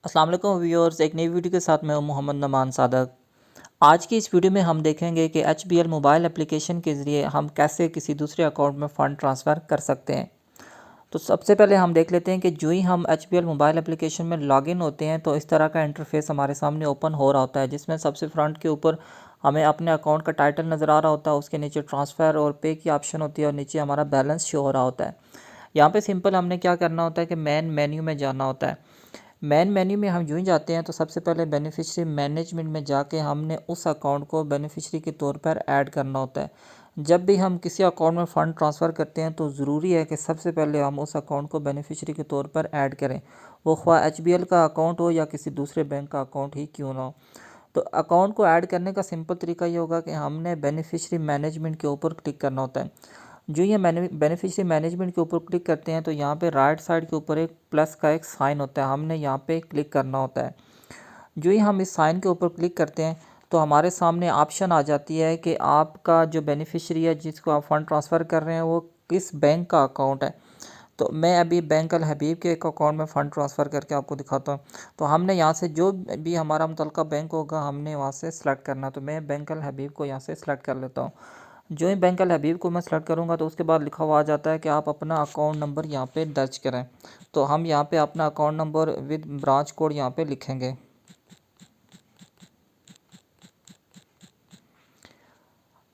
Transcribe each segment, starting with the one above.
अस्सलाम वालेकुम व्यूअर्स, एक नई वीडियो के साथ मैं हूं मोहम्मद नमान सादक। आज की इस वीडियो में हम देखेंगे कि HBL मोबाइल एप्लीकेशन के ज़रिए हम कैसे किसी दूसरे अकाउंट में फ़ंड ट्रांसफ़र कर सकते हैं। तो सबसे पहले हम देख लेते हैं कि जो ही हम HBL मोबाइल एप्लीकेशन में लॉगिन होते हैं तो इस तरह का इंटरफेस हमारे सामने ओपन हो रहा होता है, जिसमें सबसे फ्रंट के ऊपर हमें अपने अकाउंट का टाइटल नज़र आ रहा होता है, उसके नीचे ट्रांसफ़र और पे की ऑप्शन होती है और नीचे हमारा बैलेंस शो हो रहा होता है। यहाँ पे सिंपल हमने क्या करना होता है कि मेन मेन्यू में जाना होता है। मेन मेन्यू में हम यूँ ही जाते हैं तो सबसे पहले बेनिफिशियरी मैनेजमेंट में जाके हमने उस अकाउंट को बेनिफिशियरी के तौर पर ऐड करना होता है। जब भी हम किसी अकाउंट में फ़ंड ट्रांसफ़र करते हैं तो ज़रूरी है कि सबसे पहले हम उस अकाउंट को बेनिफिशियरी के तौर पर ऐड करें, वो ख्वाह HBL का अकाउंट हो या किसी दूसरे बैंक का अकाउंट ही क्यों ना हो। तो अकाउंट को ऐड करने का सिंपल तरीका ये होगा कि हमने बेनिफिशियरी मैनेजमेंट के ऊपर क्लिक करना होता है। जो ये बेनिफिशियरी मैनेजमेंट के ऊपर क्लिक करते हैं तो यहाँ पे राइट साइड के ऊपर एक प्लस का एक साइन होता है, हमने यहाँ पे क्लिक करना होता है। जो ही हम इस साइन के ऊपर क्लिक करते हैं तो हमारे सामने ऑप्शन आ जाती है कि आपका जो बेनिफिशियरी है जिसको आप फ़ंड ट्रांसफ़र कर रहे हैं वो किस बैंक का अकाउंट है। तो मैं अभी बैंक अल हबीब के एक अकाउंट में फ़ंड ट्रांसफ़र करके आपको दिखाता हूँ। तो हमने यहाँ से जो भी हमारा मुतल्लिका बैंक होगा हमने वहाँ से सिलेक्ट करना। तो मैं बैंक अल हबीब को यहाँ से सिलेक्ट कर लेता हूँ। जो ही बैंक अल हबीब को मैं सेलेक्ट करूँगा तो उसके बाद लिखा हुआ आ जाता है कि आप अपना अकाउंट नंबर यहाँ पे दर्ज करें। तो हम यहाँ पे अपना account number with branch code यहाँ पे लिखेंगे।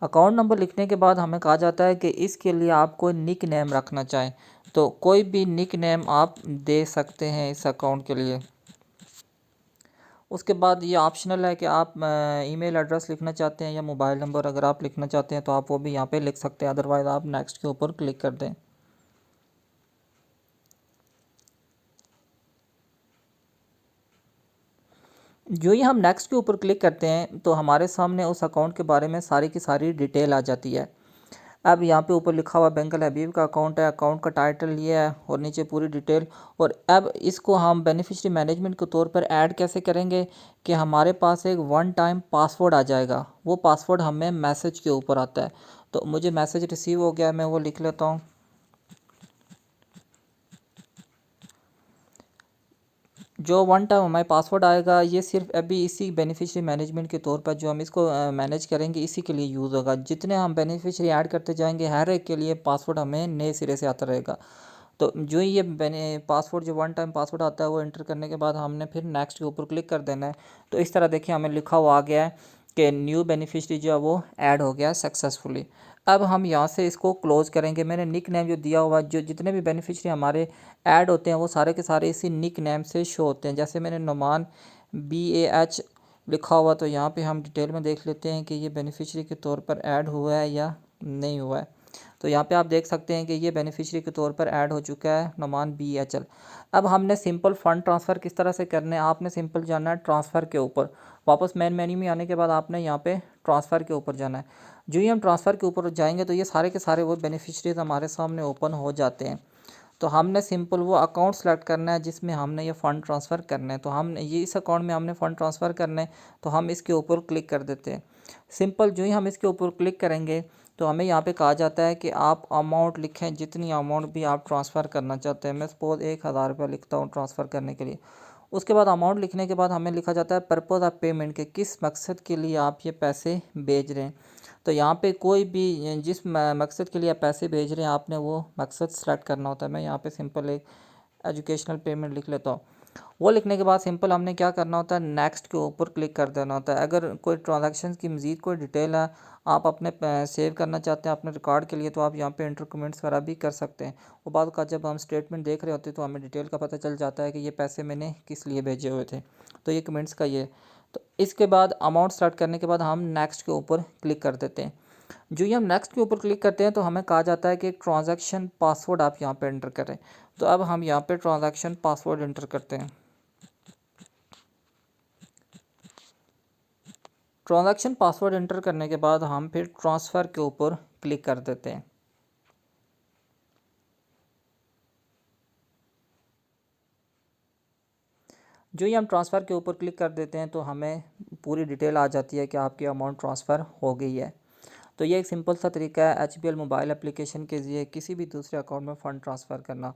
अकाउंट नंबर लिखने के बाद हमें कहा जाता है कि इसके लिए आप कोई निक नेम रखना चाहें तो कोई भी निक नेम आप दे सकते हैं इस अकाउंट के लिए। उसके बाद ये ऑप्शनल है कि आप ईमेल एड्रेस लिखना चाहते हैं या मोबाइल नंबर अगर आप लिखना चाहते हैं तो आप वो भी यहाँ पे लिख सकते हैं, अदरवाइज़ आप नेक्स्ट के ऊपर क्लिक कर दें। जो ही हम नेक्स्ट के ऊपर क्लिक करते हैं तो हमारे सामने उस अकाउंट के बारे में सारी की सारी डिटेल आ जाती है। अब यहाँ पे ऊपर लिखा हुआ बैंक अल हबीब का अकाउंट है, अकाउंट का टाइटल ये है और नीचे पूरी डिटेल। और अब इसको हम बेनिफिशियरी मैनेजमेंट के तौर पर ऐड कैसे करेंगे कि हमारे पास एक वन टाइम पासवर्ड आ जाएगा, वो पासवर्ड हमें मैसेज के ऊपर आता है। तो मुझे मैसेज रिसीव हो गया, मैं वो लिख लेता हूँ। जो वन टाइम हमारे पासवर्ड आएगा ये सिर्फ अभी इसी बेनिफिशियरी मैनेजमेंट के तौर पर जो हम इसको मैनेज करेंगे इसी के लिए यूज़ होगा। जितने हम बेनिफिशियरी ऐड करते जाएंगे हर एक के लिए पासवर्ड हमें नए सिरे से आता रहेगा। तो जो ही ये पासवर्ड जो वन टाइम पासवर्ड आता है वो एंटर करने के बाद हमने फिर नेक्स्ट के ऊपर क्लिक कर देना है। तो इस तरह देखिए हमें लिखा हुआ आ गया है कि न्यू बेनिफिशियरी जो है वो ऐड हो गया सक्सेसफुली। अब हम यहाँ से इसको क्लोज़ करेंगे। मैंने निक नेम जो दिया हुआ जो जितने भी बेनिफिशियरी हमारे ऐड होते हैं वो सारे के सारे इसी निक नेम से शो होते हैं। जैसे मैंने नुमान BAH लिखा हुआ, तो यहाँ पे हम डिटेल में देख लेते हैं कि ये बेनिफिशियरी के तौर पर ऐड हुआ है या नहीं हुआ है। तो यहाँ पे आप देख सकते हैं कि ये बेनिफिशियरी के तौर पर ऐड हो चुका है नुमान BHL। अब हमने सिंपल फ़ंड ट्रांसफ़र किस तरह से करने हैं, आपने सिंपल जाना है ट्रांसफ़र के ऊपर। वापस मेन मेन्यू में आने के बाद आपने यहाँ पे ट्रांसफ़र के ऊपर जाना है। जो ही हम ट्रांसफ़र के ऊपर जाएंगे तो ये सारे के सारे वो बेनिफिशरीज़ हमारे सामने ओपन हो जाते हैं। तो हमने सिंपल वो अकाउंट सेलेक्ट करना है जिसमें हमने ये फ़ंड ट्रांसफ़र करना है। तो हम ये इस अकाउंट में हमने फ़ंड ट्रांसफ़र करना है तो हम इसके ऊपर क्लिक कर देते हैं। सिंपल जो ही हम इसके ऊपर क्लिक करेंगे तो हमें यहाँ पे कहा जाता है कि आप अमाउंट लिखें, जितनी अमाउंट भी आप ट्रांसफ़र करना चाहते हैं। मैं सपोज़ 1000 रुपये लिखता हूँ ट्रांसफ़र करने के लिए। उसके बाद अमाउंट लिखने के बाद हमें लिखा जाता है पर्पज़ ऑफ पेमेंट के किस मकसद के लिए आप ये पैसे भेज रहे हैं। तो यहाँ पे कोई भी जिस मकसद के लिए आप पैसे भेज रहे हैं आपने वो मकसद सेलेक्ट करना होता है। मैं यहाँ पे सिंपल एक एजुकेशनल पेमेंट लिख लेता हूँ। वो लिखने के बाद सिंपल हमने क्या करना होता है, नेक्स्ट के ऊपर क्लिक कर देना होता है। अगर कोई ट्रांजैक्शन की मज़ीद कोई डिटेल है आप अपने सेव करना चाहते हैं अपने रिकॉर्ड के लिए तो आप यहाँ पे इंटर कमेंट्स वगैरह भी कर सकते हैं। वो बाद का जब हम स्टेटमेंट देख रहे होते हैं तो हमें डिटेल का पता चल जाता है कि ये पैसे मैंने किस लिए भेजे हुए थे। तो ये कमेंट्स का ये। तो इसके बाद अमाउंट स्टार्ट करने के बाद हम नेक्स्ट के ऊपर क्लिक कर देते हैं। जो ही हम नेक्स्ट के ऊपर क्लिक करते हैं तो हमें कहा जाता है कि ट्रांजैक्शन पासवर्ड आप यहाँ पे एंटर करें। तो अब हम यहाँ पे ट्रांजैक्शन पासवर्ड एंटर करते हैं। ट्रांजैक्शन पासवर्ड एंटर करने के बाद हम फिर ट्रांसफ़र के ऊपर क्लिक कर देते हैं। जो ही हम ट्रांसफ़र के ऊपर क्लिक कर देते हैं तो हमें पूरी डिटेल आ जाती है कि आपकी अमाउंट ट्रांसफ़र हो गई है। तो ये एक सिंपल सा तरीका है HBL मोबाइल एप्लीकेशन के ज़रिए किसी भी दूसरे अकाउंट में फ़ंड ट्रांसफ़र करना।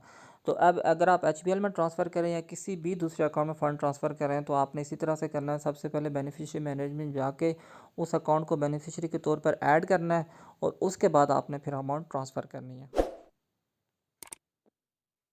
तो अब अगर आप HBL में ट्रांसफ़र करें या किसी भी दूसरे अकाउंट में फ़ंड ट्रांसफ़र करें तो आपने इसी तरह से करना है। सबसे पहले बेनिफिशियरी मैनेजमेंट जाके उस अकाउंट को बेनिफिशियरी के तौर पर ऐड करना है और उसके बाद आपने फिर अमाउंट ट्रांसफ़र करनी है।